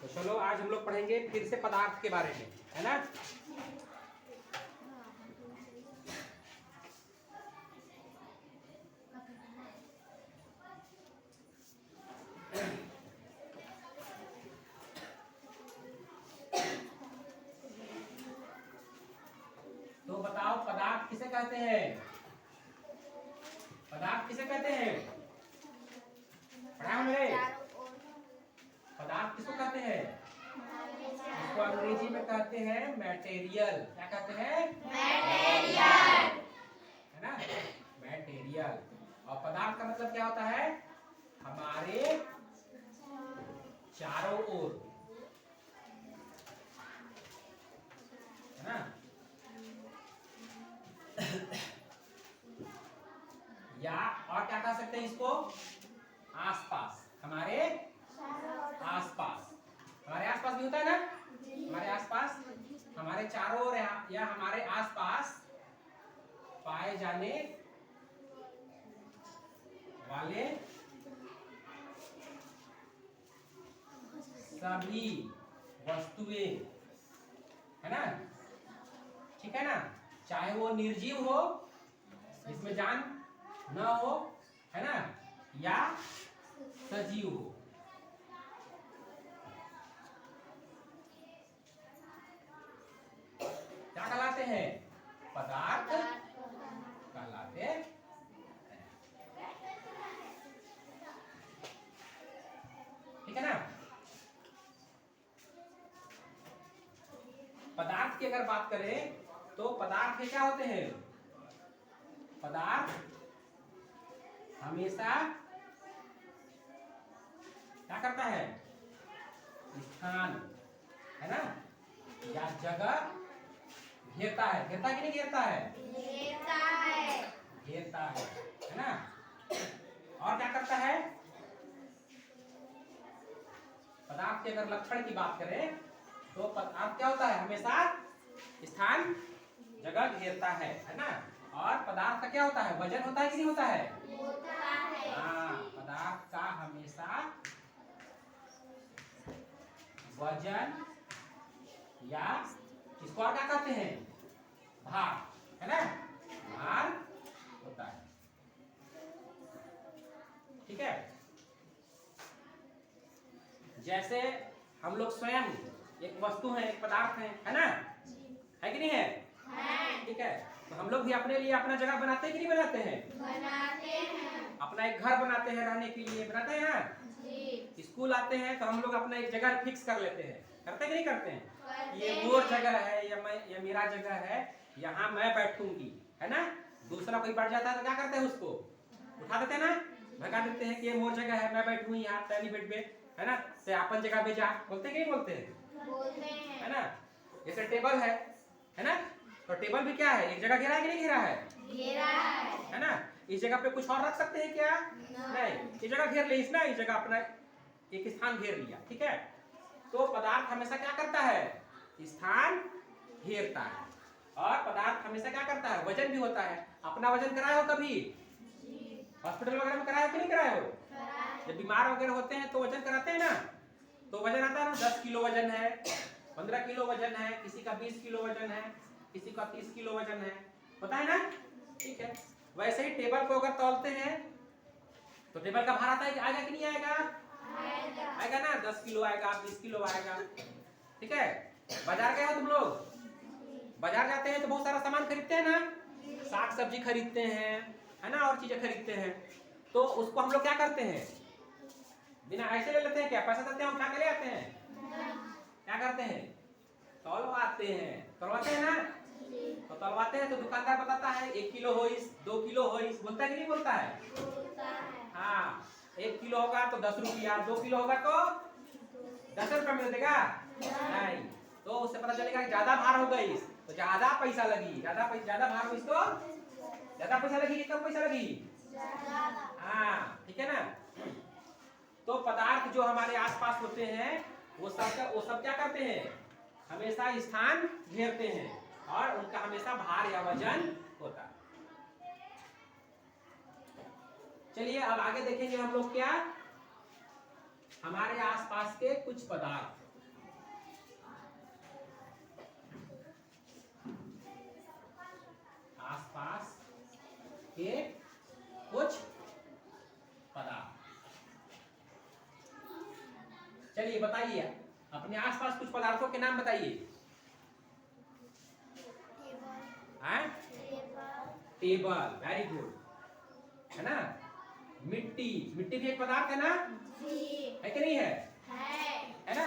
तो चलो आज हम लोग पढ़ेंगे फिर से पदार्थ के बारे में, है ना। तो बताओ पदार्थ किसे कहते हैं? पदार्थ किसे कहते हैं? पढ़ा मेरे? पदार्थ किसको कहते हैं? इसको अंग्रेजी में कहते हैं मटेरियल। क्या कहते हैं? मटेरियल, है ना, मटेरियल। और पदार्थ का मतलब क्या होता है? हमारे चारों ओर, है ना। या और क्या कह सकते हैं इसको? आसपास, हमारे आसपास। हमारे आसपास भी होता है ना, हमारे आसपास, हमारे चारों ओर या हमारे आसपास पाए जाने वाले सभी वस्तुएं, है ना, ठीक है ना। चाहे वो निर्जीव हो, जिसमें जान न हो, है ना, या सजीव हो। क्या कहलाते हैं? पदार्थ कहलाते हैं। ठीक है ना। पदार्थ की अगर बात करें तो पदार्थ के क्या होते हैं? पदार्थ हमेशा क्या करता है? स्थान, है ना, या जगह घेरता है। घेरता कि नहीं घेरता है? घेरता है, घेरता है ना। और क्या करता है? पदार्थ के अगर लक्षण की बात करें तो पदार्थ क्या होता है? हमेशा स्थान, जगह घेरता है ना। और पदार्थ का क्या होता है? वजन होता है कि नहीं होता है? होता है। हाँ, पदार्थ का हमेशा वजन या इसको और क्या कहते हैं? भार, है ना, भार होता है। ठीक है। जैसे हम लोग स्वयं एक वस्तु है, एक पदार्थ है ना, है कि नहीं है? ठीक है। तो हम लोग भी अपने लिए अपना जगह बनाते हैं कि नहीं बनाते हैं? बनाते हैं। अपना एक घर बनाते हैं रहने के लिए, बनाते हैं ना। स्कूल आते हैं तो हम लोग अपना एक जगह फिक्स कर लेते हैं, करते हैं कि नहीं करते हैं? ये मोर जगह है या ये मेरा जगह है, यहाँ मैं बैठूंगी, है ना। दूसरा कोई बैठ जाता है तो क्या करते हैं? उसको उठा देते हैं ना, भगा देते हैं कि ये मोर जगह है, मैं बैठूंगी यहाँ टहनी बेड पे, है ना, तो अपन जगह पे जा, बोलते हैं कि नहीं बोलते हैं? बोलते हैं, है ना। जैसे टेबल है ना, तो टेबल भी क्या है? एक जगह घेरा है कि नहीं घेरा है? घेरा है ना। इस जगह पे कुछ और रख सकते हैं क्या? नहीं, इस जगह घेर ली, इस ना, इस जगह अपना एक स्थान घेर लिया। ठीक है। तो पदार्थ हमेशा क्या करता है? स्थान घेरता है। और पदार्थ हमेशा क्या करता है? वजन भी होता है। अपना वजन कराए हो कभी? हॉस्पिटल वगैरह में कराए हो कि नहीं कराए हो? जब बीमार वगैरह होते हैं तो वजन कराते हैं ना, तो वजन आता है ना, 10 किलो वजन है, 15 किलो वजन है, किसी का 20 किलो वजन है, किसी का 30 किलो वजन है, होता है ना। ठीक है। वैसे ही टेबल को अगर तौलते हैं तो टेबल का भार आता है कि आएगा कि नहीं आएगा? आएगा ना, 10 किलो आएगा, 20 किलो आएगा। ठीक है। बाजार गए हो तुम लोग? बाजार जाते हैं तो बहुत सारा सामान खरीदते हैं ना, साग सब्जी खरीदते हैं, है ना, और चीजें खरीदते हैं। तो उसको हम लोग क्या करते हैं? बिना ऐसे ले लेते हैं क्या? पैसा देते हैं, उठा के ले आते हैं? क्या करते हैं? तौलवाते हैं। तौलवाते हैं ना। तो तौलवाते हैं तो दुकानदार बताता है 1 किलो होइस, 2 किलो होइस, बोलता है कि नहीं बोलता है? हाँ, 1 किलो होगा तो 10 रुपया, 2 किलो होगा तो 10 रुपया मिल देगा नहीं। तो उससे पता चलेगा कि ज्यादा भार हो गई तो ज्यादा पैसा लगी, ज्यादा भार हुई तो ज्यादा पैसा लगी, कम पैसा लगी? हाँ, ठीक है ना। तो पदार्थ जो हमारे आसपास होते हैं वो सब क्या करते हैं? हमेशा स्थान घेरते हैं और उनका हमेशा भार या वजन होता है। चलिए अब आगे देखेंगे हम लोग क्या, हमारे आसपास के कुछ पदार्थ, के कुछ पदार्थ। चलिए बताइए, अपने आसपास कुछ पदार्थों के नाम बताइए। टेबल, वेरी गुड, है ना। मिट्टी, मिट्टी भी एक पदार्थ है ना, है कि नहीं है? है ना।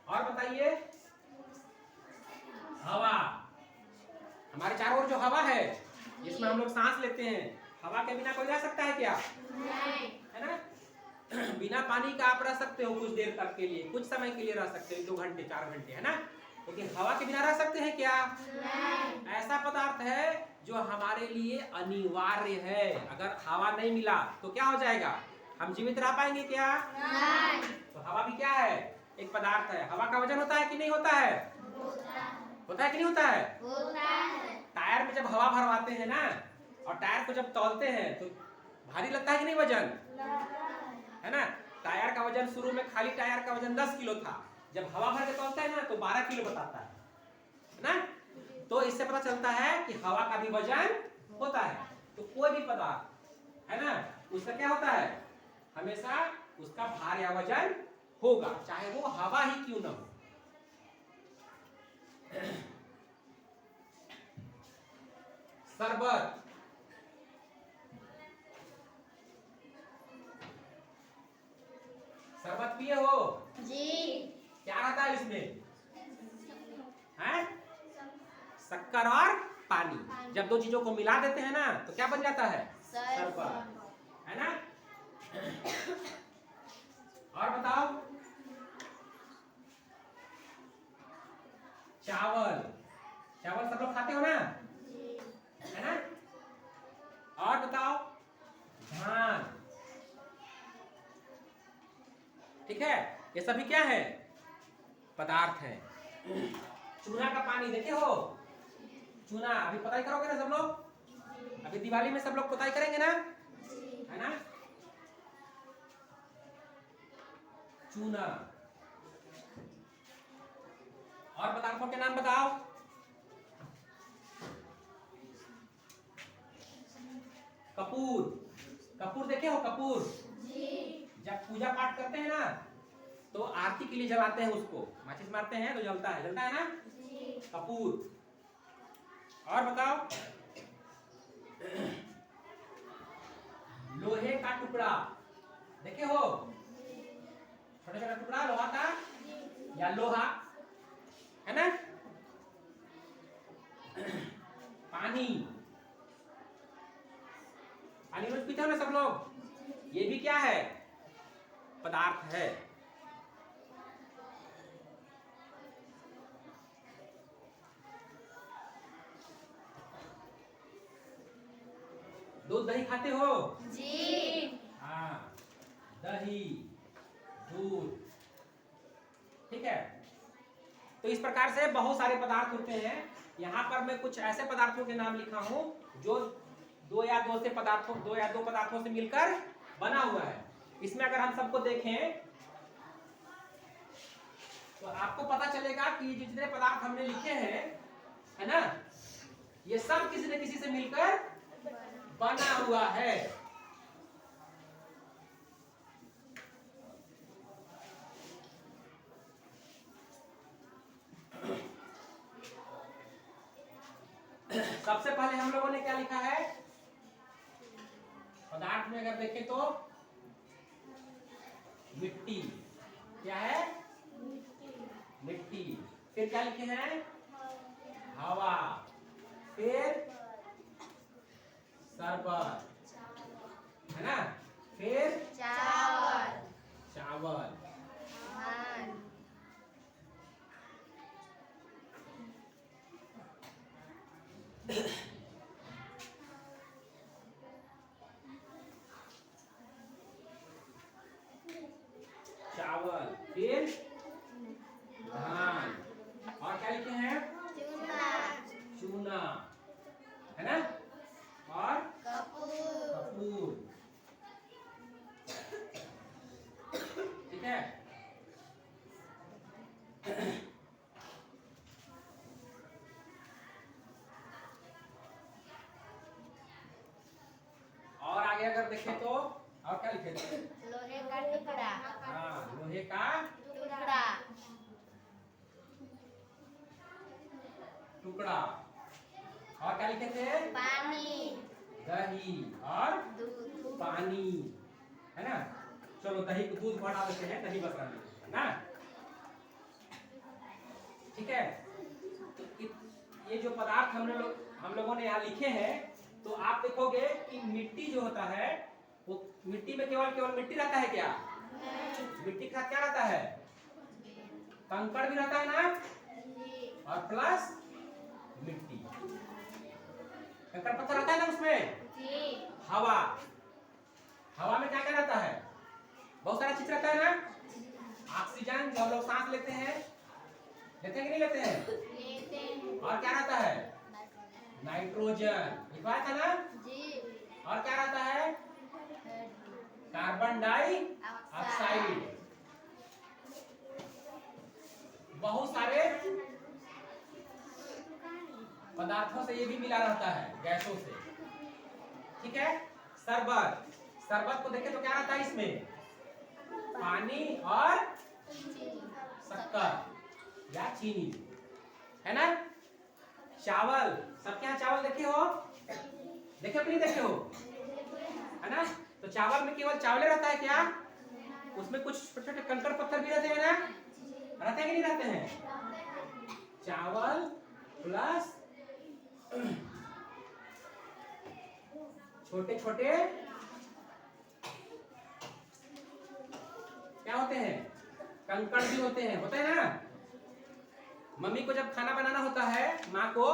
और बताइए, हवा, हमारे चारों ओर जो हवा है जिसमें हम लोग सांस लेते हैं, हवा के बिना कोई रह सकता है क्या? नहीं। है ना। बिना पानी का आप रह सकते हो कुछ देर तक के लिए, कुछ समय के लिए रह सकते हो, 2 घंटे 4 घंटे, है ना। लेकिन हवा के बिना रह सकते हैं क्या? नहीं। ऐसा पदार्थ है जो हमारे लिए अनिवार्य है। अगर हवा नहीं मिला तो क्या हो जाएगा? हम जीवित रह पाएंगे क्या? नहीं। तो हवा भी क्या है? एक पदार्थ है। हवा का वजन होता है कि नहीं होता है? होता है कि नहीं होता है? होता है। टायर में जब हवा भरवाते हैं ना, और टायर को जब तौलते हैं तो भारी लगता है कि नहीं वजन? है ना। टायर का वजन शुरू में, खाली टायर का वजन 10 किलो था, जब हवा भर के तौलते हैं ना तो 12 किलो बताता है ना। तो इससे पता चलता है कि हवा का भी वजन होता है। तो कोई भी पदार्थ है ना, उसका क्या होता है? हमेशा उसका भार या वजन होगा, चाहे वो हवा ही क्यों ना हो। शरबत, शरबत पिए हो जी? क्या रहता है इसमें? है शक्कर और पानी। जब 2 चीजों को मिला देते हैं ना तो क्या बन जाता है? शरबत, है ना। और बताओ, चावल, चावल सब लोग खाते हो ना, है ना। और बताओ, धान, ठीक है। ये सभी क्या है? पदार्थ है। चूना का पानी देखे हो? चूना, अभी पुताई करोगे ना सब लोग? अभी दिवाली में सब लोग पुताई करेंगे ना, है ना। चूना। और पदार्थों के नाम बताओ। कपूर, कपूर देखे हो? कपूर जब पूजा पाठ करते हैं ना तो आरती के लिए जलाते हैं उसको, माचिस मारते हैं तो जलता है ना कपूर। और बताओ, लोहे का टुकड़ा देखे हो? छोटा छोटा टुकड़ा लोहा का या लोहा, है ना। पानी, पानी रोज पीते हो ना सब लोग? ये भी क्या है? पदार्थ है। दूध दही खाते हो जी? हाँ, दही, दूध, ठीक है। तो इस प्रकार से बहुत सारे पदार्थ होते हैं। यहाँ पर मैं कुछ ऐसे पदार्थों के नाम लिखा हूं जो 2 या 2 पदार्थों से मिलकर बना हुआ है। इसमें अगर हम सबको देखें तो आपको पता चलेगा कि जितने पदार्थ हमने लिखे हैं, है ना, ये सब किसी न किसी से मिलकर बना हुआ है। सबसे पहले हम लोगों ने क्या लिखा है? पदार्थ में अगर देखें तो मिट्टी, क्या है? मिट्टी। फिर क्या लिखे हैं? हवा, फिर शरबत, है ना, फिर चावल, चावल, चावल, फिर धान, और क्या लिखे हैं? चूना, है ना, और कपूर, ठीक है। लिखे तो और क्या लिखे थे? लोहे का टुकड़ा। हाँ, लोहे का टुकड़ा। टुकड़ा। और क्या लिखे थे? पानी। दही और दूध। पानी, है ना। चलो दही को दूध बढ़ा देते हैं, दही बस रहने देते हैं ना। ठीक है, तो ये जो पदार्थ हम लोगों ने यहाँ लिखे हैं, तो आप देखोगे कि मिट्टी जो होता है वो मिट्टी में केवल मिट्टी रहता है क्या? मिट्टी के साथ क्या रहता है? कंकड़ भी रहता है ना, और प्लस मिट्टी। कंकड़ पत्थर रहता है ना उसमें। हवा, हवा में क्या क्या रहता है? बहुत सारा चीज रहता है ना। ऑक्सीजन जो हम लोग सांस लेते हैं कि नहीं लेते हैं? लेते हैं। और क्या रहता है? नाइट्रोजन, लिखवाया था ना जी। और क्या रहता है? Carbon dioxide. बहुत सारे पदार्थों से ये भी मिला रहता है, गैसों से। ठीक है, शरबत, शरबत को देखें तो क्या रहता है इसमें? पानी और शक्कर या चीनी, है ना। चावल, सबके यहाँ चावल देखे हो? देखे हो कि नहीं देखे हो? है ना। तो चावल में केवल चावल रहता है क्या? उसमें कुछ छोटे छोटे कंकड़ पत्थर भी रहते हैं ना, रहते हैं कि नहीं रहते हैं? चावल प्लस छोटे छोटे क्या होते हैं? कंकड़ भी होते हैं ना। मम्मी को जब खाना बनाना होता है, माँ को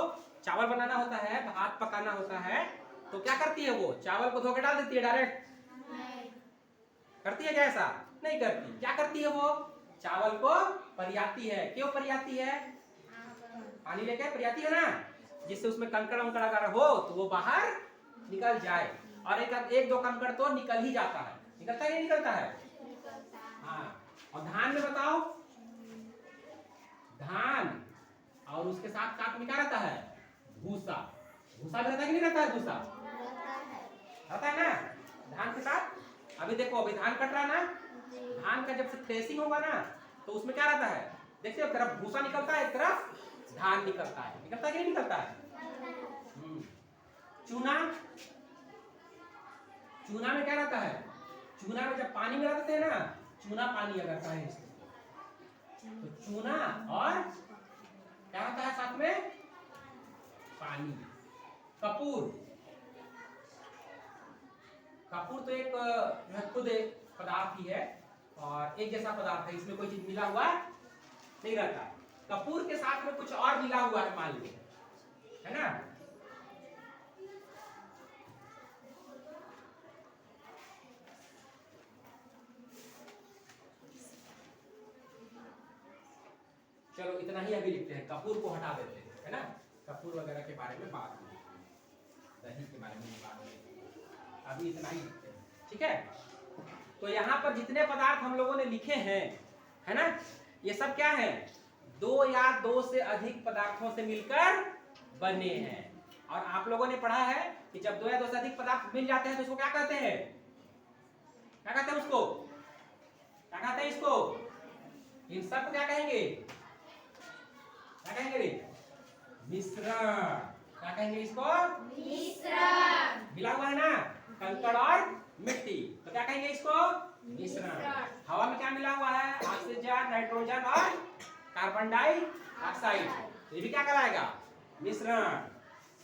चावल बनाना होता है, भात पकाना होता है, तो क्या करती है? वो चावल को धो के डाल देती है डायरेक्ट? करती है क्या ऐसा? नहीं करती। क्या करती है वो? चावल को परियाती है। क्यों परियाती है? पानी लेके परियाती है ना, जिससे उसमें कंकड़ वंकड़ अगर हो तो वो बाहर निकल जाए। और एक दो कंकड़ तो निकल ही जाता है। निकलता है नहीं निकलता है? हाँ। और धान में बताओ, धान और उसके साथ साथ में क्या रहता है? भूसा। भूसा भी रहता है कि नहीं रहता है? भूसा रहता है ना धान के साथ। अभी देखो, अभी धान कट रहा है ना, धान का जब से थ्रेसिंग होगा ना, तो उसमें क्या रहता है? देखिए, एक तरफ भूसा निकलता है, एक तरफ धान निकलता है। निकलता है कि नहीं निकलता है? चूना, चूना में क्या रहता है? चूना में जब पानी में रहते हैं ना, चूना पानी अगर कहें तो चूना और क्या होता है साथ में? पानी। कपूर, कपूर तो एक जो है खुद एक पदार्थ ही है और एक जैसा पदार्थ है, इसमें कोई चीज मिला हुआ नहीं रहता। कपूर के साथ में कुछ और मिला हुआ है, मान लो, है ना। चलो इतना ही अभी लिखते हैं, कपूर को हटा देते हैं, है ना। कपूर वगैरह के बारे में बात नहीं, दही के बारे में बात नहीं, अभी इतना ही लिखते हैं। ठीक है, तो यहाँ पर जितने पदार्थ हम लोगों ने लिखे हैं, है ना, ये सब क्या है? दो या दो से अधिक पदार्थों से मिलकर बने हैं। और आप लोगों ने पढ़ा है कि जब दो या दो से अधिक पदार्थ मिल जाते हैं तो उसको क्या कहते हैं? क्या कहते हैं उसको? क्या कहते हैं इसको? इन सबको क्या कहेंगे? क्या कहेंगे? मिश्रण। क्या कहेंगे इसको? मिश्रण। मिला हुआ है ना, कंकड़ और मिट्टी, तो क्या कहेंगे इसको? मिश्रण। हवा में क्या मिला हुआ है? ऑक्सीजन, नाइट्रोजन और कार्बन डाइऑक्साइड, ये भी क्या कहलाएगा? मिश्रण।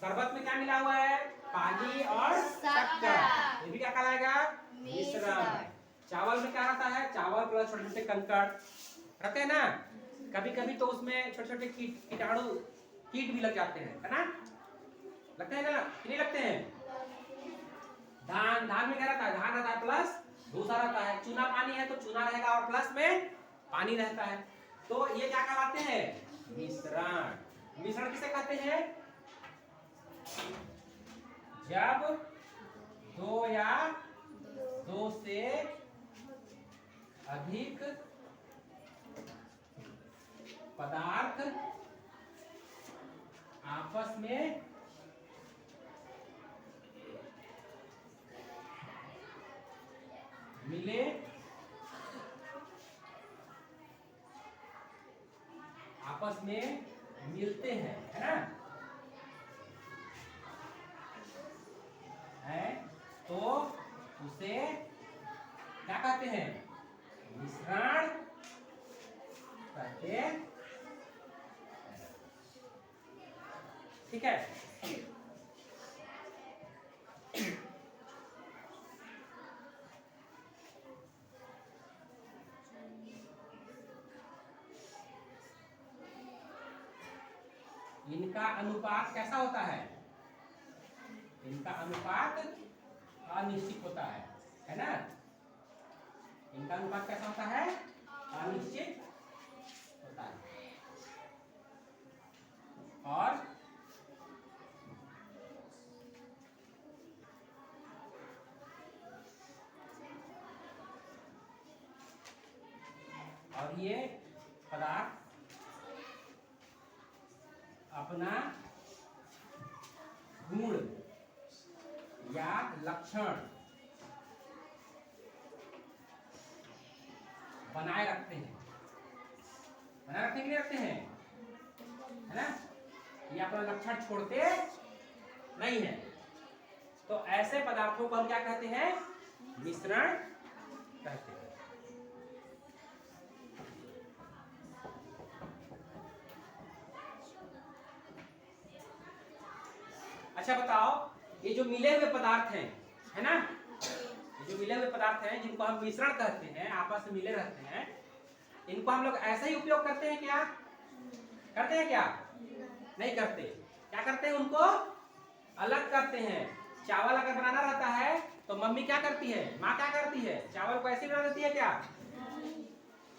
शरबत में क्या मिला हुआ है? पानी और शक्कर, ये भी क्या कहलाएगा? मिश्रण। चावल में क्या रहता है? चावल प्लस छोटे छोटे कंकड़ रहते हैं ना, कभी कभी तो उसमें छोटे छोटे कीटाणु कीट भी लग जाते हैं, है ना, लगते हैं ना कि नहीं लगते हैं? धान, धान में क्या रहता है? धान रहता है प्लस भूसा रहता है। चूना पानी है तो चूना रहेगा और प्लस में पानी रहता है। तो ये क्या कहलाते हैं? मिश्रण। मिश्रण किसे कहते हैं? जब दो या दो से अधिक पदार्थ आपस में आपस में मिलते हैं, है ना, है तो उसे क्या कहते हैं? मिश्रण कहते हैं। ठीक है। इनका अनुपात कैसा होता है? इनका अनुपात अनिश्चित होता है ना? इनका अनुपात कैसा होता है? अनिश्चित होता है। और ये पदार्थ अपना गुण या लक्षण बनाए रखते हैं। बनाए रखने के लिए रखते हैं, है ना? ये अपना लक्षण छोड़ते नहीं है। तो ऐसे पदार्थों को हम क्या कहते हैं? मिश्रण कहते हैं। अच्छा बताओ, ये जो मिले हुए पदार्थ हैं, है ना, ये जो मिले हुए पदार्थ हैं जिनको हम मिश्रण कहते हैं, आपस में मिले रहते हैं, इनको हम लोग ऐसे ही उपयोग करते हैं क्या? करते हैं क्या? नहीं करते। क्या करते हैं? उनको अलग करते हैं। चावल अगर बनाना रहता है तो मम्मी क्या करती है? माँ क्या करती है? चावल को ऐसे बना देती है क्या?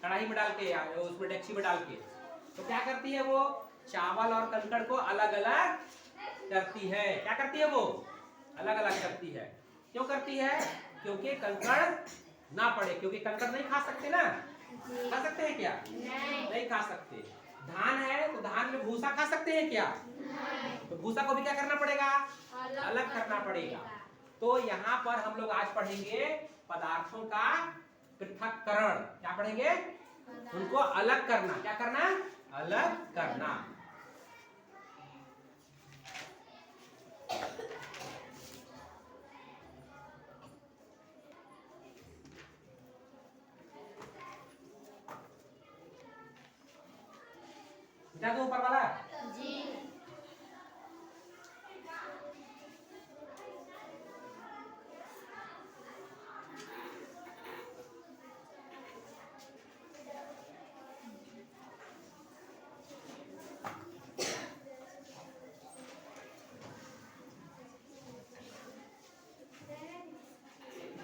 कढ़ाई में डाल के या उसमें डेक्ची में डाल के। तो क्या करती है वो? चावल और कंकड़ को अलग अलग करती है। क्या करती है वो? अलग अलग करती है। क्यों करती है? क्योंकि कंकड़ ना पड़े, क्योंकि कंकड़ नहीं खा सकते ना। खा सकते हैं क्या? नहीं खा सकते। धान है तो धान में भूसा खा सकते हैं क्या? तो भूसा को भी क्या करना पड़ेगा? अलग करना पड़ेगा। तो यहाँ पर हम लोग आज पढ़ेंगे पदार्थों का पृथक्करण। क्या पढ़ेंगे? उनको अलग करना। क्या करना? अलग करना। क्या दो ऊपर वाला? जी।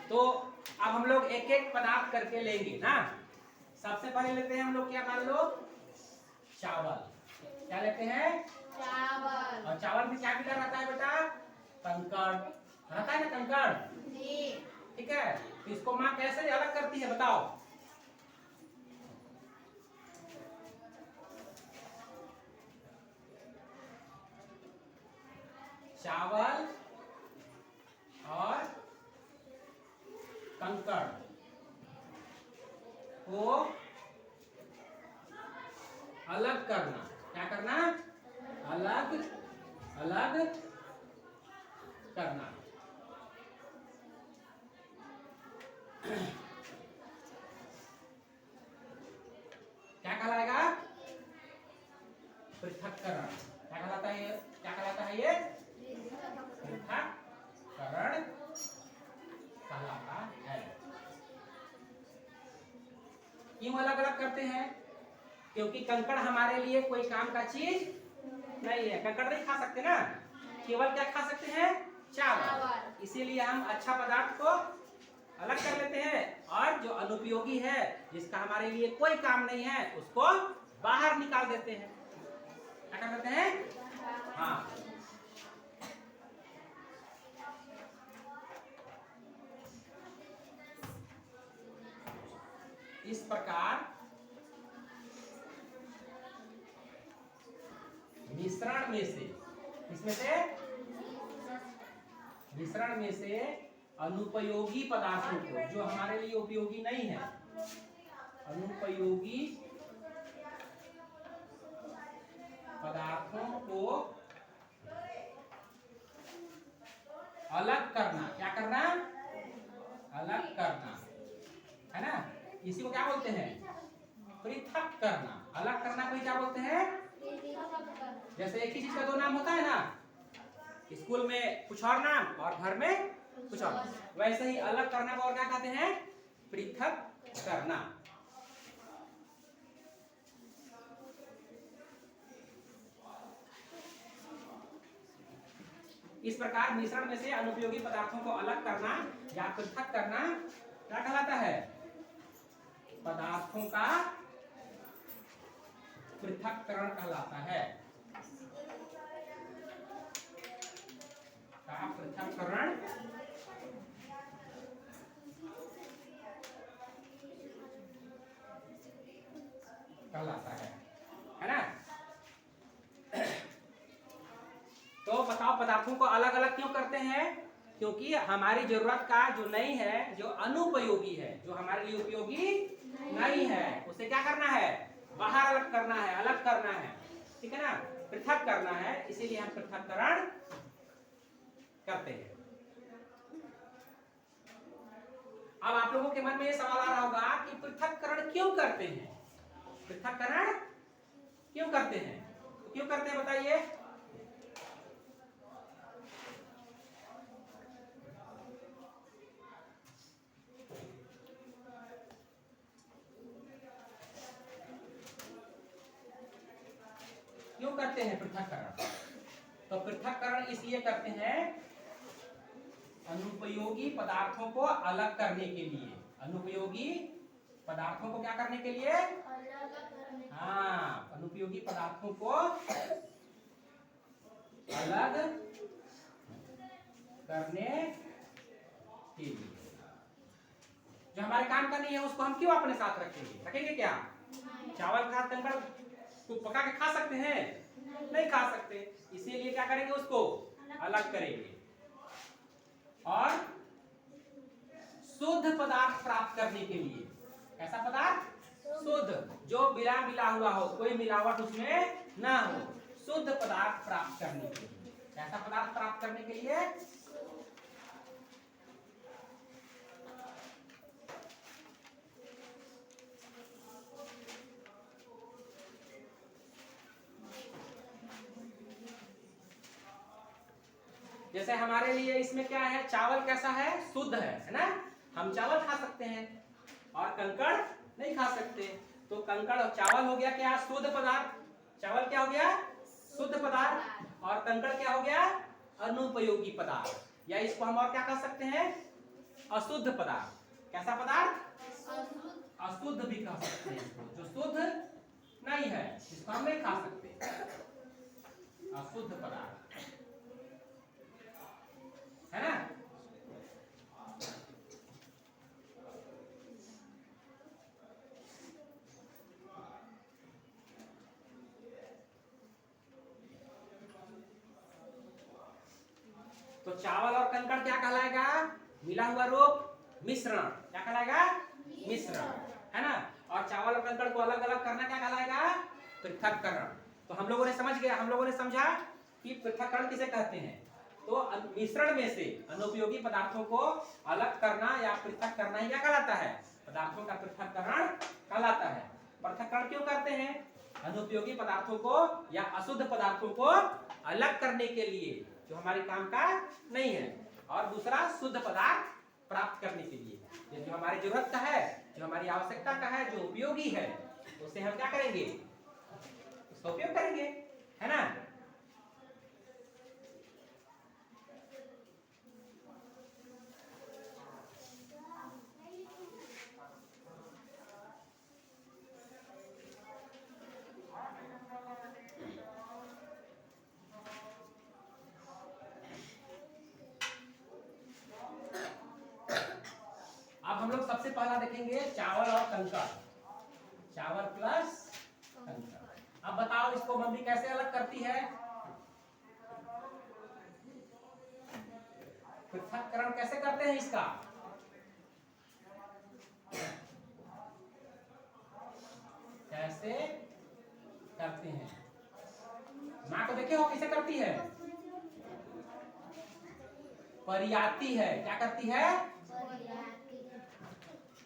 तो अब हम लोग एक एक पदार्थ करके लेंगे ना। सबसे पहले लेते हैं हम लोग, क्या मान लो, चावल। क्या लेते हैं? चावल। और चावल में क्या मिला रहता है बेटा? कंकड़ रहता है ना, कंकड़। जी। ठीक है। तो इसको माँ कैसे अलग करती है बताओ? चावल और कंकड़ को अलग करना। क्या करना? अलग अलग करना। क्या कहलाएगा? पृथक्करण। क्या कहलाता है? क्या कहलाता है ये? पृथक्करण कहलाता है। क्यों अलग अलग करते हैं? क्योंकि कंकड़ हमारे लिए कोई काम का चीज नहीं है। कंकड़ नहीं खा सकते ना, केवल क्या खा सकते हैं? चावल। इसीलिए हम अच्छा पदार्थ को अलग कर लेते हैं, और जो अनुपयोगी है, जिसका हमारे लिए कोई काम नहीं है, उसको बाहर निकाल देते हैं। क्या कर देते हैं? हाँ। इस प्रकार मिश्रण में से, इसमें से मिश्रण में से अनुपयोगी पदार्थों को, जो हमारे लिए उपयोगी नहीं है, अनुपयोगी इसी को क्या बोलते हैं? पृथक करना। अलग करना को क्या बोलते हैं? जैसे एक ही चीज का दो नाम होता है ना, स्कूल में कुछ और नाम और घर में कुछ और, वैसे ही अलग करना को और क्या कहते हैं? पृथक करना। इस प्रकार मिश्रण में से अनुपयोगी पदार्थों को अलग करना या पृथक करना क्या कहलाता है? पदार्थों का पृथक्करण कहलाता है। का पृथक्करण कहलाता है ना? तो बताओ पदार्थों को अलग अलग क्यों करते हैं? क्योंकि हमारी जरूरत का जो नहीं है, जो अनुपयोगी है, जो हमारे लिए उपयोगी नहीं है, उसे क्या करना है? बाहर अलग करना है, अलग करना है, ठीक है ना? पृथक करना है, इसीलिए हम पृथक्करण करते हैं। अब आप लोगों के मन में ये सवाल आ रहा होगा कि पृथक्करण क्यों करते हैं? पृथक्करण क्यों करते हैं? तो क्यों करते हैं बताइए? क्यों करते हैं पृथक्करण? तो पृथक्करण इसलिए करते हैं अनुपयोगी पदार्थों को अलग करने के लिए। अनुपयोगी पदार्थों को क्या करने के लिए? हाँ, अनुपयोगी पदार्थों को अलग करने के लिए। जो हमारे काम का नहीं है उसको हम क्यों अपने साथ रखेंगे? रखेंगे क्या? चावल के साथ कंकड़ को पका के खा सकते हैं? नहीं खा सकते, इसीलिए क्या करेंगे? उसको अलग करेंगे और शुद्ध पदार्थ प्राप्त करने के लिए। ऐसा पदार्थ शुद्ध, जो बिना मिला हुआ हो, कोई मिलावट उसमें ना हो, शुद्ध पदार्थ प्राप्त करने के लिए। ऐसा पदार्थ प्राप्त करने के लिए जैसे हमारे लिए इसमें क्या है? चावल कैसा है? शुद्ध है ना? हम चावल खा सकते हैं और कंकड़ नहीं खा सकते। तो कंकड़ और चावल हो गया क्या? शुद्ध पदार्थ। चावल क्या हो गया? शुद्ध पदार्थ। और कंकड़ क्या हो गया? अनुपयोगी पदार्थ। या इसको हम और क्या कह सकते हैं? अशुद्ध पदार्थ। कैसा पदार्थ? अशुद्ध भी कह सकते हैं इसको, जो शुद्ध नहीं है, जिसको हम नहीं खा सकते, अशुद्ध पदार्थ, है ना? तो चावल और कंकड़ क्या कहलाएगा? मिला हुआ रूप, मिश्रण। क्या कहलाएगा? मिश्रण, है ना? और चावल और कंकड़ को अलग अलग करना क्या कहलाएगा? पृथक्करण। तो हम लोगों ने समझ गया, हम लोगों ने समझा कि पृथक्करण किसे कहते हैं। तो मिश्रण में से अनुपयोगी पदार्थों को अलग करना या पृथक करना ही क्या कहलाता है? पदार्थों का पृथक्करण कहलाता है। पृथक्करण क्यों करते हैं? अनुपयोगी पदार्थों को या अशुद्ध पदार्थों को अलग करने के लिए, जो हमारे काम का नहीं है, और दूसरा शुद्ध पदार्थ प्राप्त करने के लिए, जो हमारी जरूरत का है, जो हमारी आवश्यकता का है, जो उपयोगी है, उसे हम क्या करेंगे? उसका उपयोग करेंगे, है ना? हम लोग सबसे पहला देखेंगे चावल और कंकड़। चावल प्लस कंकड़। अब बताओ इसको मम्मी कैसे अलग करती है? पृथक्करण कैसे करते हैं इसका? कैसे करते हैं? माँ को देखे हो कैसे करती है? परियाती है। क्या करती है?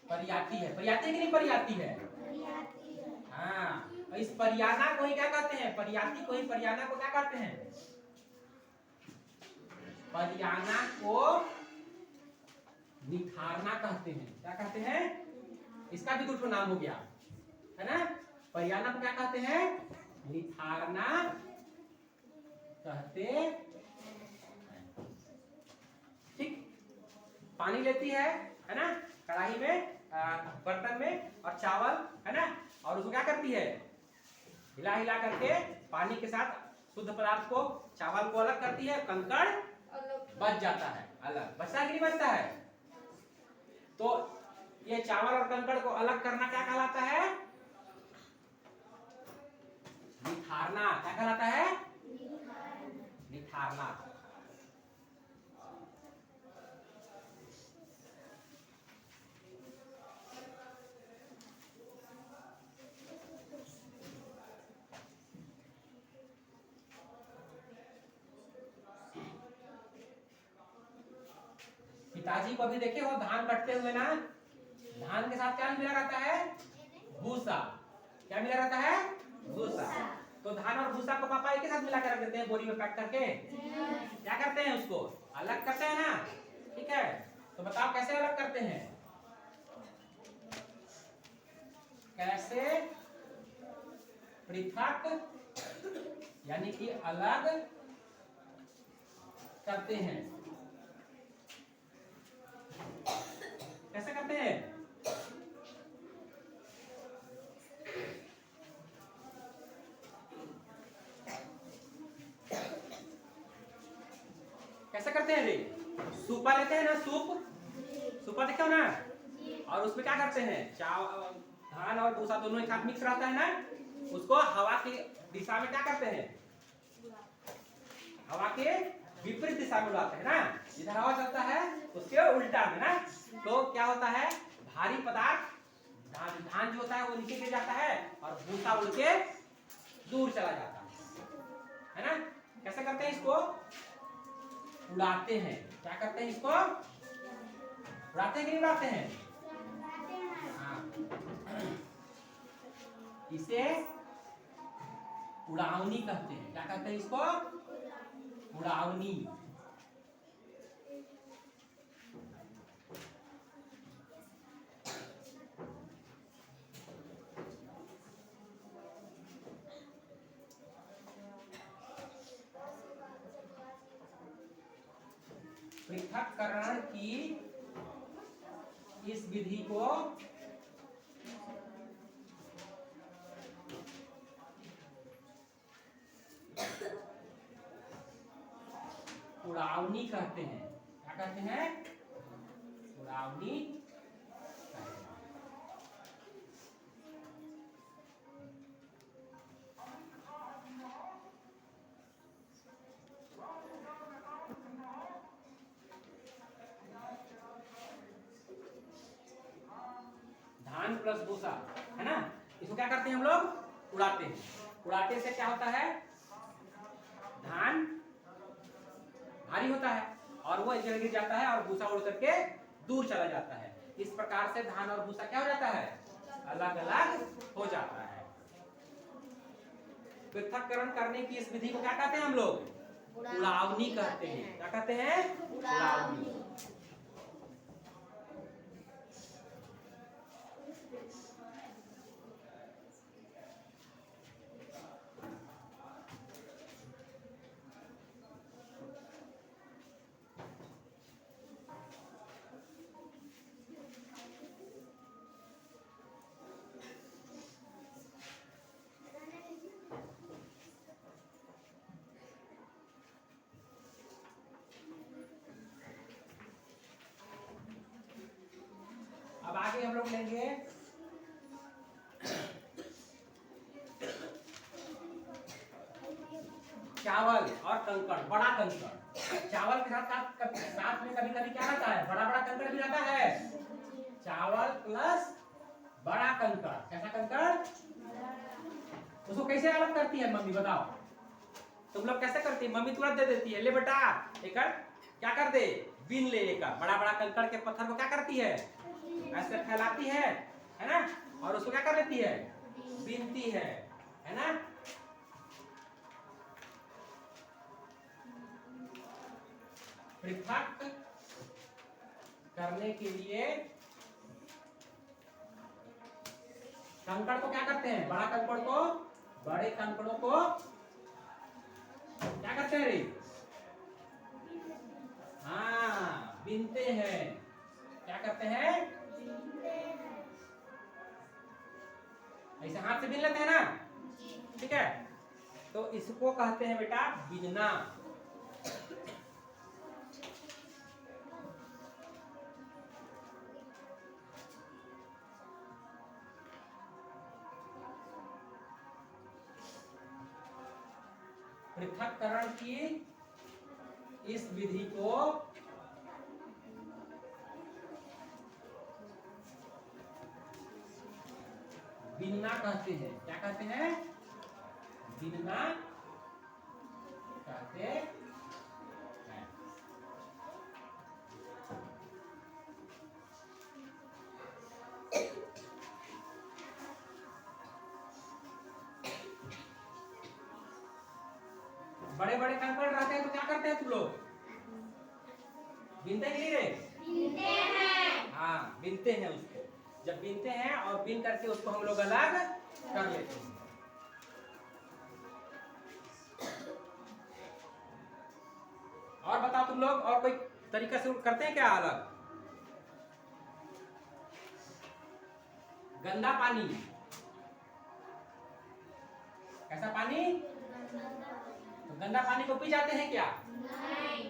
परियाती है। परियाती है कि नहीं परियाती है? हाँ, इस परियाना को ही क्या कहते हैं? परियाती को ही, परियाना को क्या कहते हैं? परियाना को निथारना कहते हैं। क्या कहते हैं? इसका भी दूसरा नाम हो गया है ना। परियाना को क्या कहते हैं? निथारना कहते हैं। ठीक, पानी लेती है ना कढ़ाई में, बर्तन में, और चावल है ना, और उसको क्या करती है? हिला हिला करके पानी के साथ शुद्ध पदार्थ को, चावल को अलग करती है, कंकड़ बच जाता है। अलग बचता है कि नहीं बचता है? तो ये चावल और कंकड़ को अलग करना क्या कहलाता है? निथारना। क्या कहलाता है? निथारना। पिताजी को भी देखे वो धान कटते हुए ना, धान के साथ क्या मिला रहता है? भूसा। क्या मिला रहता है? भूसा। तो धान और भूसा को पापा एक के साथ मिला कर रख देते हैं बोरी में पैक करके। क्या करते हैं? उसको अलग करते हैं ना। ठीक है, तो बताओ कैसे अलग करते हैं? कैसे पृथक यानी कि अलग करते हैं? कैसे करते हैं? कैसे करते हैं रे? सूपा लेते हैं ना, सूपा देखे हो ना, और उसमें क्या करते हैं? धान और भूसा दोनों एक साथ मिक्स रहता है ना, उसको हवा की दिशा में क्या करते हैं? हवा के विपरीत दिशा में उड़ाते हैं ना। इधर हवा चलता है उसके उल्टा में ना, तो क्या होता है? भारी पदार्थ धान जो होता है वो नीचे गिर जाता है और भूसा उड़ के दूर चला जाता है ना। कैसे करते हैं इसको? उड़ाते हैं। क्या करते हैं इसको? उड़ाते हैं कि नहीं उड़ाते हैं? हाँ, इसे उड़ावनी कहते हैं। क्या कहते हैं इसको? उड़ावनी। पृथक्करण की इस विधि को उड़ावनी कहते हैं। क्या कहते हैं? उड़ावनी। धान प्लस भूसा है ना, इसको क्या करते हैं हम लोग? उड़ाते हैं। उड़ाते से क्या होता है? धान भारी होता है और वो जल गिर जाता है और भूसा उड़ करके दूर चला जाता है। इस प्रकार से धान और भूसा क्या हो जाता है? अलग अलग हो जाता है। पृथक्करण करने की इस विधि को क्या कहते हैं हम लोग? उड़ावनी कहते हैं। क्या कहते हैं? उड़ावनी। अब आगे हम लोग लेंगे चावल और कंकड़। बड़ा कंकड़ चावल के साथ में कभी कभी क्या रहता है? बड़ा बड़ा कंकड़ भी रहता है। चावल प्लस बड़ा कंकड़। कैसा कंकड़? उसको कैसे अलग करती है मम्मी बताओ? तुम लोग कैसे करती है? मम्मी तुरंत दे देती है, ले बेटा एक क्या कर दे? बीन ले। एक बड़ा बड़ा कंकड़ के पत्थर को क्या करती है? ऐसे फैलाती है ना, और उसको क्या कर लेती है, बीनती है ना। पृथक करने के लिए कंकड़ को क्या करते हैं, बड़ा कंकड़ को, बड़े कंकड़ों को क्या करते हैं रे, हाँ बीनते हैं। क्या करते हैं, ऐसे हाथ से बीन लेते हैं ना, ठीक है। तो इसको कहते हैं बेटा बीनना। पृथक्करण की इस विधि को बीनना कहते हैं। क्या कहते हैं, बीनना कहते हैं। बड़े बड़े कंकड़ रहते हैं तो क्या करते हैं तुम लोग, बीनते नहीं रे, बीनते हैं। हाँ बीनते हैं उसको। जब बीनते हैं और बीन करके उसको हम लोग अलग कर लेते हैं। और बताओ तुम लोग, और कोई तरीका से करते हैं क्या अलग। गंदा पानी, कैसा पानी, तो गंदा पानी को पी जाते हैं क्या, नहीं।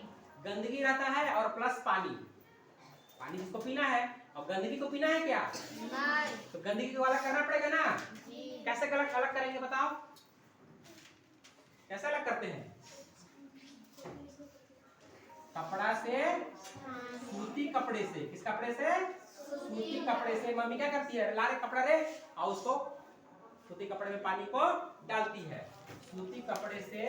गंदगी रहता है और प्लस पानी, पानी जिसको पीना है और गंदगी को पीना है क्या, नहीं। तो गंदगी को अलग करना पड़ेगा ना। कैसे अलग अलग करेंगे बताओ, कैसे अलग करते हैं, कपड़ा से, सूती कपड़े से, किस कपड़े से, सूती कपड़े से। मम्मी क्या करती है, ला रे कपड़ा रे, और उसको सूती कपड़े में पानी को डालती है। सूती कपड़े से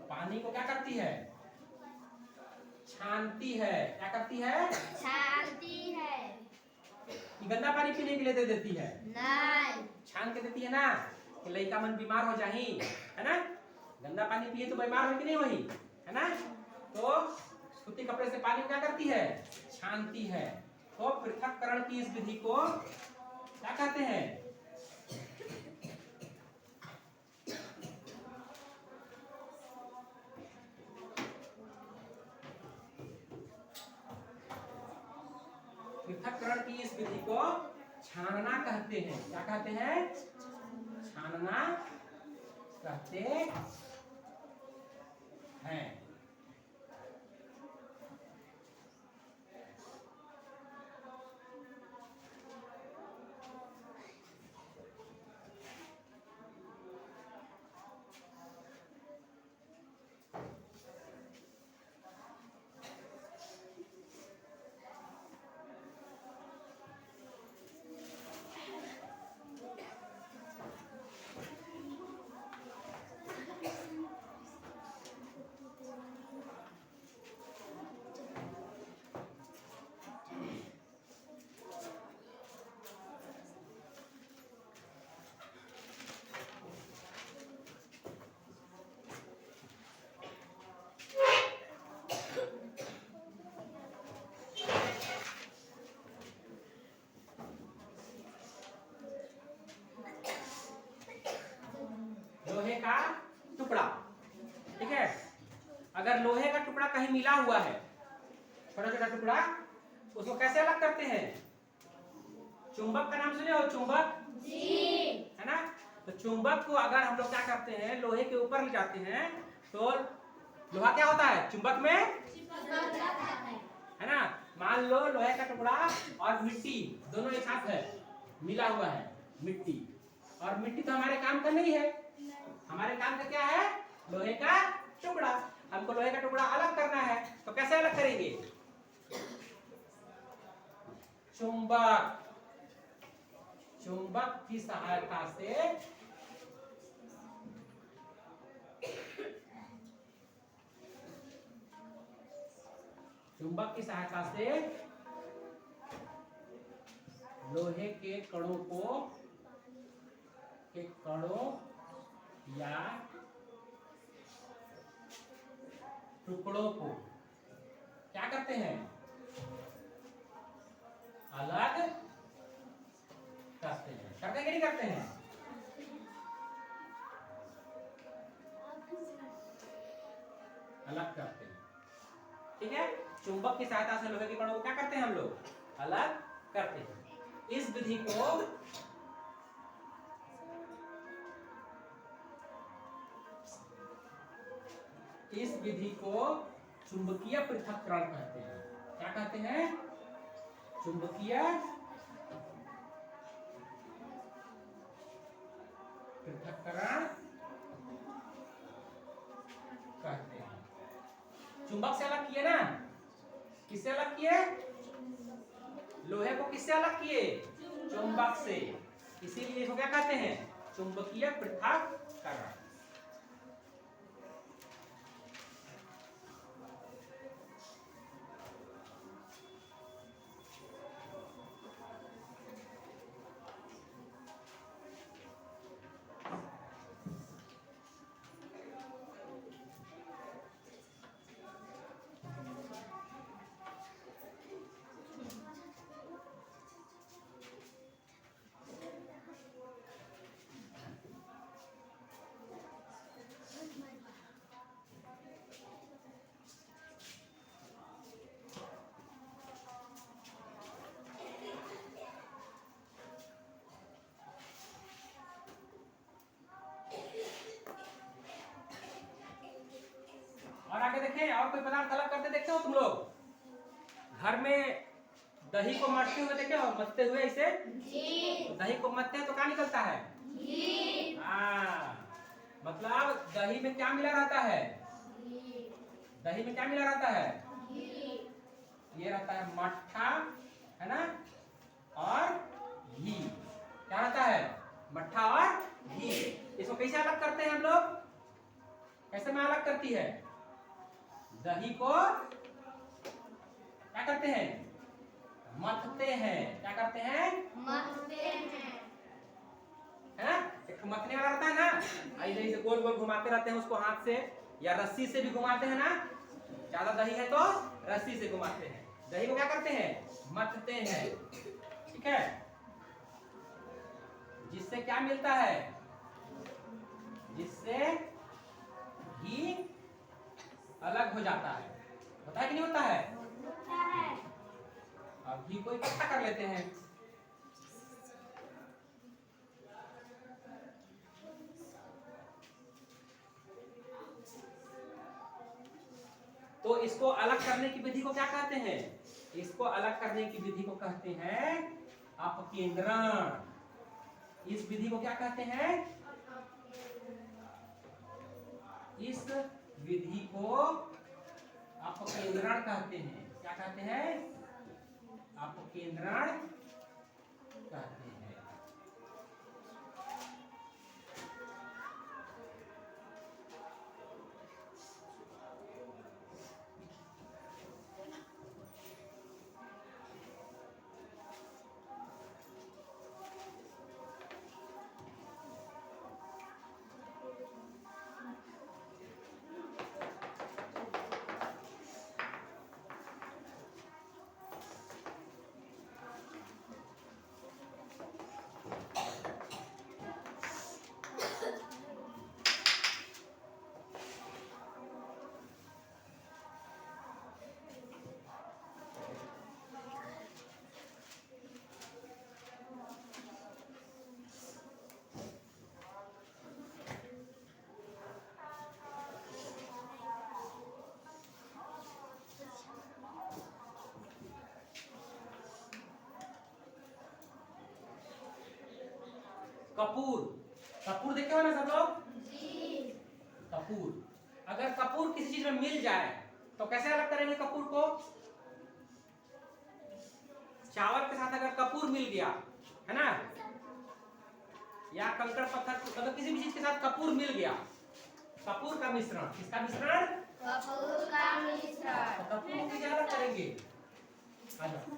पानी को क्या करती है, छानती है। क्या करती है, छानती है। गंदा पानी पीने के लिए दे देती है, नहीं। छान के देती है ना, कि लड़का मन बीमार हो जाही, है ना। गंदा पानी पिए तो बीमार हो कि नहीं वही, है ना। तो सूती कपड़े से पानी क्या करती है, छानती है। तो पृथक्करण की इस विधि को क्या कहते हैं, पृथक्करण की इस विधि को छानना कहते हैं। क्या कहते हैं, छानना कहते हैं। लोहे का टुकड़ा, ठीक है। अगर लोहे का टुकड़ा कहीं मिला हुआ है, छोटा छोटा टुकड़ा, उसको कैसे अलग करते हैं, चुंबक का नाम सुने हो, चुंबक जी। है ना। तो चुंबक को अगर हम लोग क्या करते हैं, लोहे के ऊपर ले जाते हैं, तो लोहा क्या होता है, चुंबक में, है ना। मान लो लोहे का टुकड़ा और मिट्टी दोनों एक साथ है, मिला हुआ है मिट्टी, और मिट्टी तो हमारे काम का नहीं है, हमारे काम का क्या है, लोहे का टुकड़ा। हमको लोहे का टुकड़ा अलग करना है, तो कैसे अलग करेंगे, चुंबक, चुंबक की सहायता से चुंबक की सहायता से लोहे के कणों या टुकड़ों को क्या करते हैं? अलग करते हैं। करते हैं कि नहीं करते हैं? अलग करते हैं। ठीक है, चुंबक की सहायता से लोहे के कणों को क्या करते हैं हम लोग? अलग करते हैं। इस विधि को चुंबकीय पृथक्करण कहते हैं। क्या कहते हैं? चुंबकीय पृथक्करण कहते हैं। चुंबक से अलग किए ना? किससे अलग किए? लोहे को किससे अलग किए? चुंबक से। इसीलिए इसको क्या कहते हैं? चुंबकीय पृथक्करण। और आगे देखें, और कोई पदार्थ अलग करते देखते हो तुम लोग? घर में दही को मथते हुए देखे हो? मथते हुए इसे दही को मथते हैं तो क्या निकलता है? मतलब दही में क्या मिला रहता है? दही में क्या मिला रहता है? ये रहता है मट्ठा, है ना, और घी। क्या रहता है? मट्ठा और घी। इसको कैसे अलग करते हैं हम लोग? कैसे में अलग करती है? दही को क्या करते हैं? मथते हैं। क्या करते हैं? मथते हैं। है ना? एक मथने वाला रहता है ना, ऐसे गोल गोल घुमाते रहते हैं उसको हाथ से या रस्सी से भी घुमाते हैं ना। ज्यादा दही है तो रस्सी से घुमाते हैं। दही को क्या करते हैं? मथते हैं। ठीक है, जिससे क्या मिलता है? जिससे घी अलग हो जाता है। होता है कि नहीं होता है? होता है। अब घी को इकट्ठा कर लेते हैं। तो इसको अलग करने की विधि को क्या कहते हैं? इसको अलग करने की विधि को कहते हैं अपकेंद्रण। इस विधि को क्या कहते हैं? इस विधि को अपकेंद्रण कहते हैं। क्या कहते हैं? अपकेंद्रण कहते हैं। कपूर, कपूर देखे हो ना सब लोग? कपूर, अगर कपूर किसी चीज में मिल जाए तो कैसे अलग करेंगे कपूर को? चावल के साथ अगर कपूर मिल गया, है ना, या कंकड़ पत्थर, मतलब किसी भी चीज के साथ कपूर मिल गया, कपूर का मिश्रण, किसका मिश्रण? कपूर का मिश्रण। तो कपूर को क्या अलग करेंगे? आ जाओ।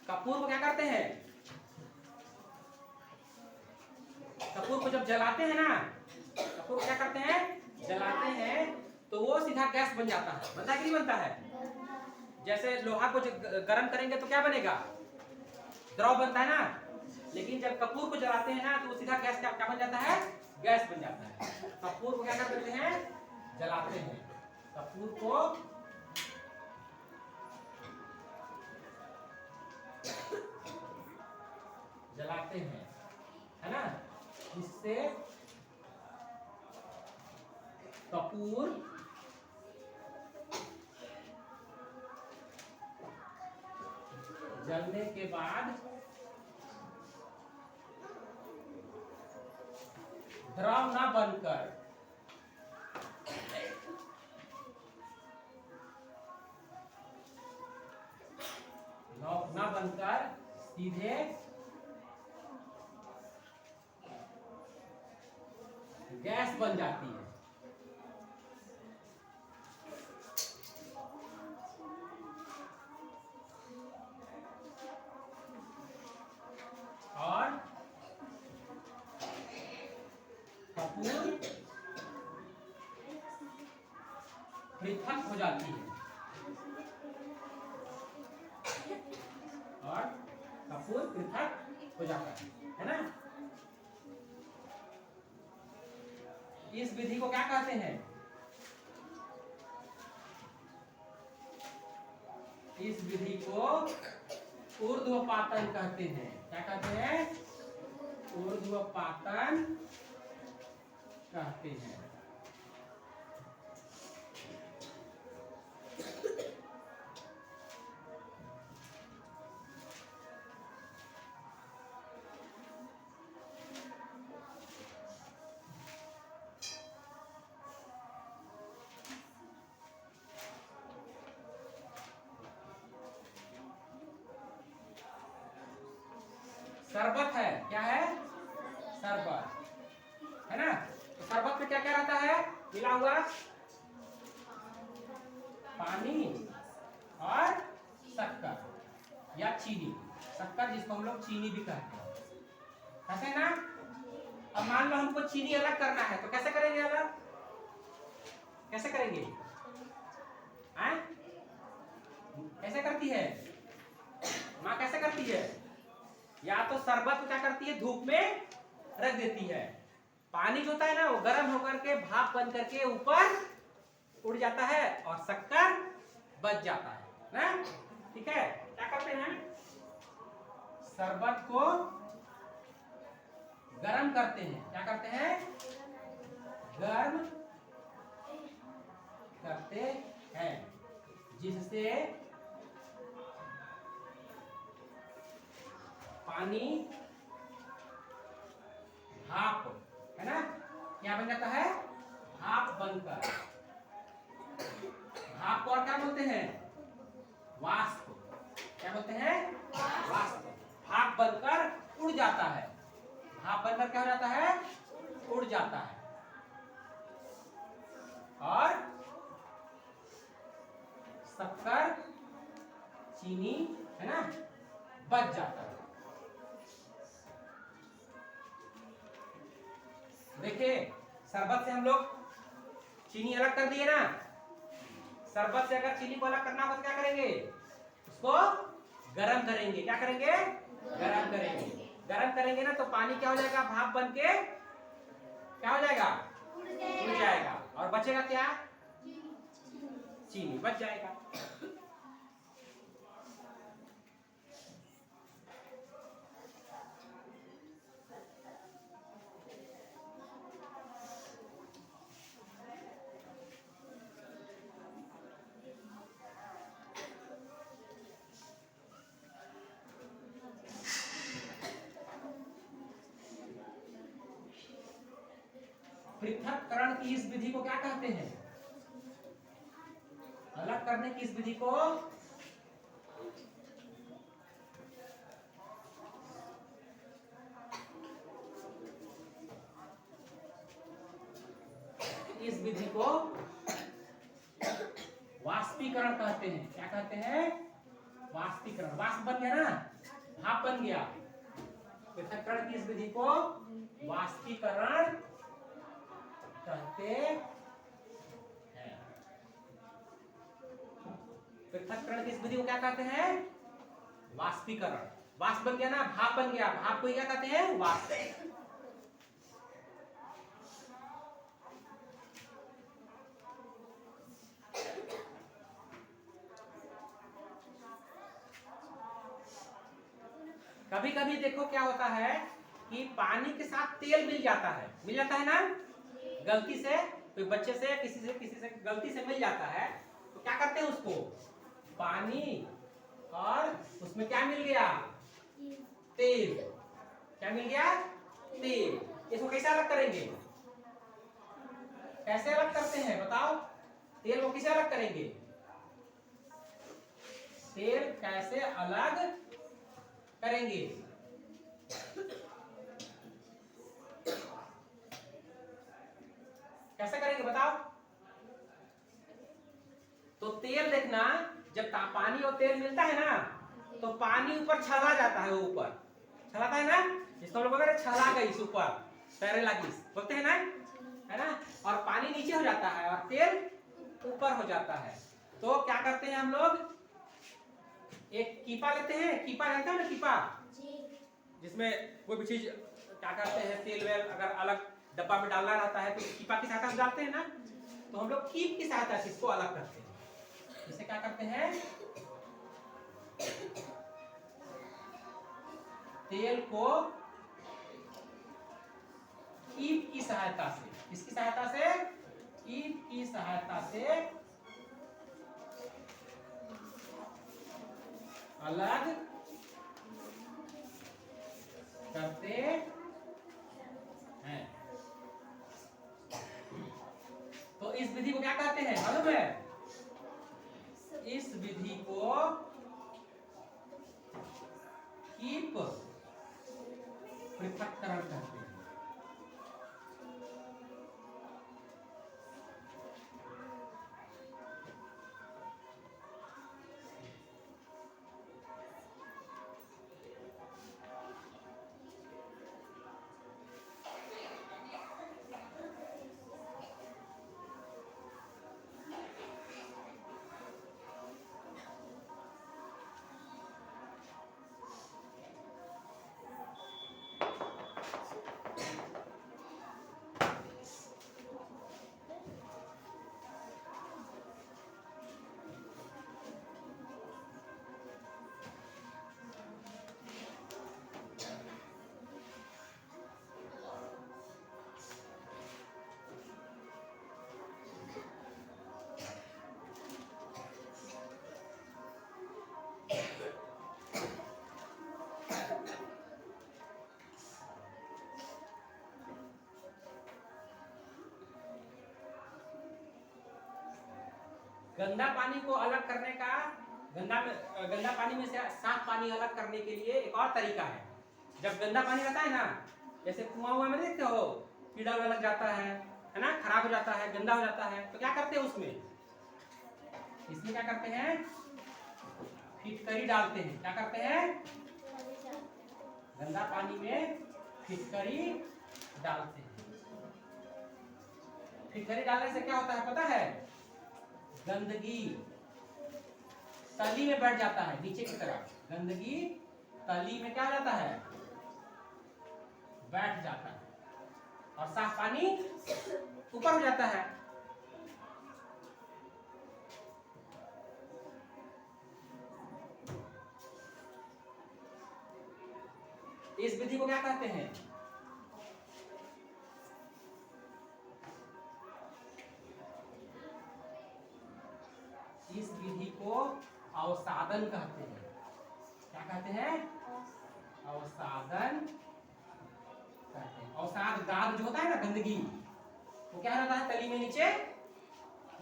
कपूर को क्या करते हैं? कपूर को जब जलाते हैं ना, कपूर को क्या करते हैं? जलाते हैं तो वो सीधा गैस बन जाता है। बनता है कि नहीं बनता है? जैसे लोहा को गर्म करेंगे तो क्या बनेगा? द्रव बनता है ना। लेकिन जब कपूर को जलाते हैं ना तो वो सीधा गैस क्या बन जाता है? गैस बन जाता है। कपूर को क्या कर देते हैं? जलाते हैं। कपूर को जलाते हैं, है ना। इससे कपूर जलने के बाद द्रव ना बनकर सीधे गैस बन जाती है। और कपूर पृथक हो जाती है। और कपूर पृथक हो जाता है ना। इस विधि को क्या कहते हैं? इस विधि को ऊर्ध्वपातन कहते हैं। क्या कहते हैं? ऊर्ध्वपातन कहते हैं। शरबत है, क्या है? शरबत है ना। तो शरबत में क्या क्या रहता है मिला हुआ? पानी और शक्कर या चीनी। शक्कर जिसको हम लोग चीनी भी कहते हैं, कहते हैं ना। अब मान लो हमको चीनी अलग करना है तो कैसे करेंगे? अलग कैसे करेंगे? आए? कैसे करती है माँ? कैसे करती है? या तो शरबत को क्या करती है? धूप में रख देती है। पानी जो होता है ना वो गर्म होकर के भाप बन करके ऊपर उड़ जाता है और शक्कर बच जाता है ना। ठीक है। क्या करते हैं? शरबत को गर्म करते हैं। क्या करते हैं? गर्म करते हैं, जिससे पानी भाप, है ना, क्या बन जाता है? भाप बनकर। भाप को और क्या बोलते हैं? वाष्प। क्या बोलते हैं? वाष्प। भाप बनकर उड़ जाता है। भाप बनकर क्या हो जाता है? उड़ जाता है और शक्कर, चीनी, है ना, बच जाता है। देखिए शरबत से हम लोग चीनी अलग कर दिए ना। शरबत से अगर चीनी को अलग करना हो तो क्या करेंगे? उसको गरम करेंगे। क्या करेंगे? गरम करेंगे। गरम करेंगे ना तो पानी क्या हो जाएगा? भाप बन के क्या हो जाएगा? उड़ जाएगा। और बचेगा क्या? चीनी बच जाएगा। पृथक्करण की इस विधि को क्या कहते हैं? अलग करने की इस विधि को इस विधि को वाष्पीकरण कहते हैं। क्या कहते हैं? वाष्पीकरण। वाष्प बन गया ना, भाप बन गया। पृथक्करण की इस विधि को वाष्पीकरण कहते हैं। पृथक्करण की इस विधि को क्या कहते हैं? वाष्पीकरण। वाष्प बन गया ना, भाप बन गया। भाप को क्या कहते हैं? वाष्प। कभी कभी देखो क्या होता है कि पानी के साथ तेल मिल जाता है ना, गलती से कोई बच्चे से किसी से गलती से मिल जाता है, तो क्या करते हैं उसको? पानी और उसमें क्या मिल गया? तेल। क्या मिल गया? तेल। इसको कैसे अलग करेंगे? कैसे अलग करते हैं बताओ? तेल को कैसे अलग करेंगे? तेल कैसे अलग करेंगे? कैसे करेंगे बताओ? तो तेल देखना, जब पानी और तेल मिलता है ना, तो पानी ऊपर छला जाता है, ऊपर छलाता है ना, इसको हम लोग बोलते हैं छला गई ऊपर, पैरेलागिस बोलते हैं ना, है ना। और पानी नीचे हो जाता है और तेल ऊपर हो जाता है। तो क्या करते हैं हम लोग? एक कीपा लेते हैं। कीपा जानते हो ना, कीपा, जिसमें कोई भी चीज क्या करते हैं, तेल वेल अगर अलग डब्बा में डालना रहता है तो कीपा की सहायता से डालते हैं ना। तो हम लोग कीप की सहायता से इसको अलग करते हैं। इसे क्या करते हैं? तेल को कीप की सहायता से, किसकी सहायता से? कीप की सहायता से अलग करते हैं। तो इस विधि को क्या कहते हैं मालूम है? इस विधि को कीप पृथक्करण कहते हैं। गंदा पानी को अलग करने का, गंदा पानी में से साफ पानी अलग करने के लिए एक और तरीका है। जब गंदा पानी रहता है ना, जैसे कुआं में देखते हो कीड़ा लग जाता है ना, खराब हो जाता है, गंदा हो जाता है, तो क्या करते हैं इसमें क्या करते हैं? फिटकरी डालते हैं। क्या करते हैं? गंदा पानी में फिटकरी डालते हैं। फिटकरी डालने से क्या होता है पता है? गंदगी तली में बैठ जाता है, नीचे की तरफ गंदगी तली में क्या हो जाता है? बैठ जाता है, और साफ पानी ऊपर हो जाता है। इस विधि को क्या कहते हैं? इस विधि को अवसादन कहते हैं। क्या कहते हैं? अवसादन कहते हैं। अवसाद गाद जो होता है ना, गंदगी, वो क्या रहता है? तली में नीचे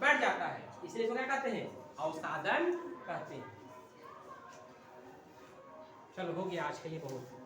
बैठ जाता है, इसलिए इसको क्या कहते हैं? अवसादन कहते हैं। चलो हो गया आज के लिए बहुत।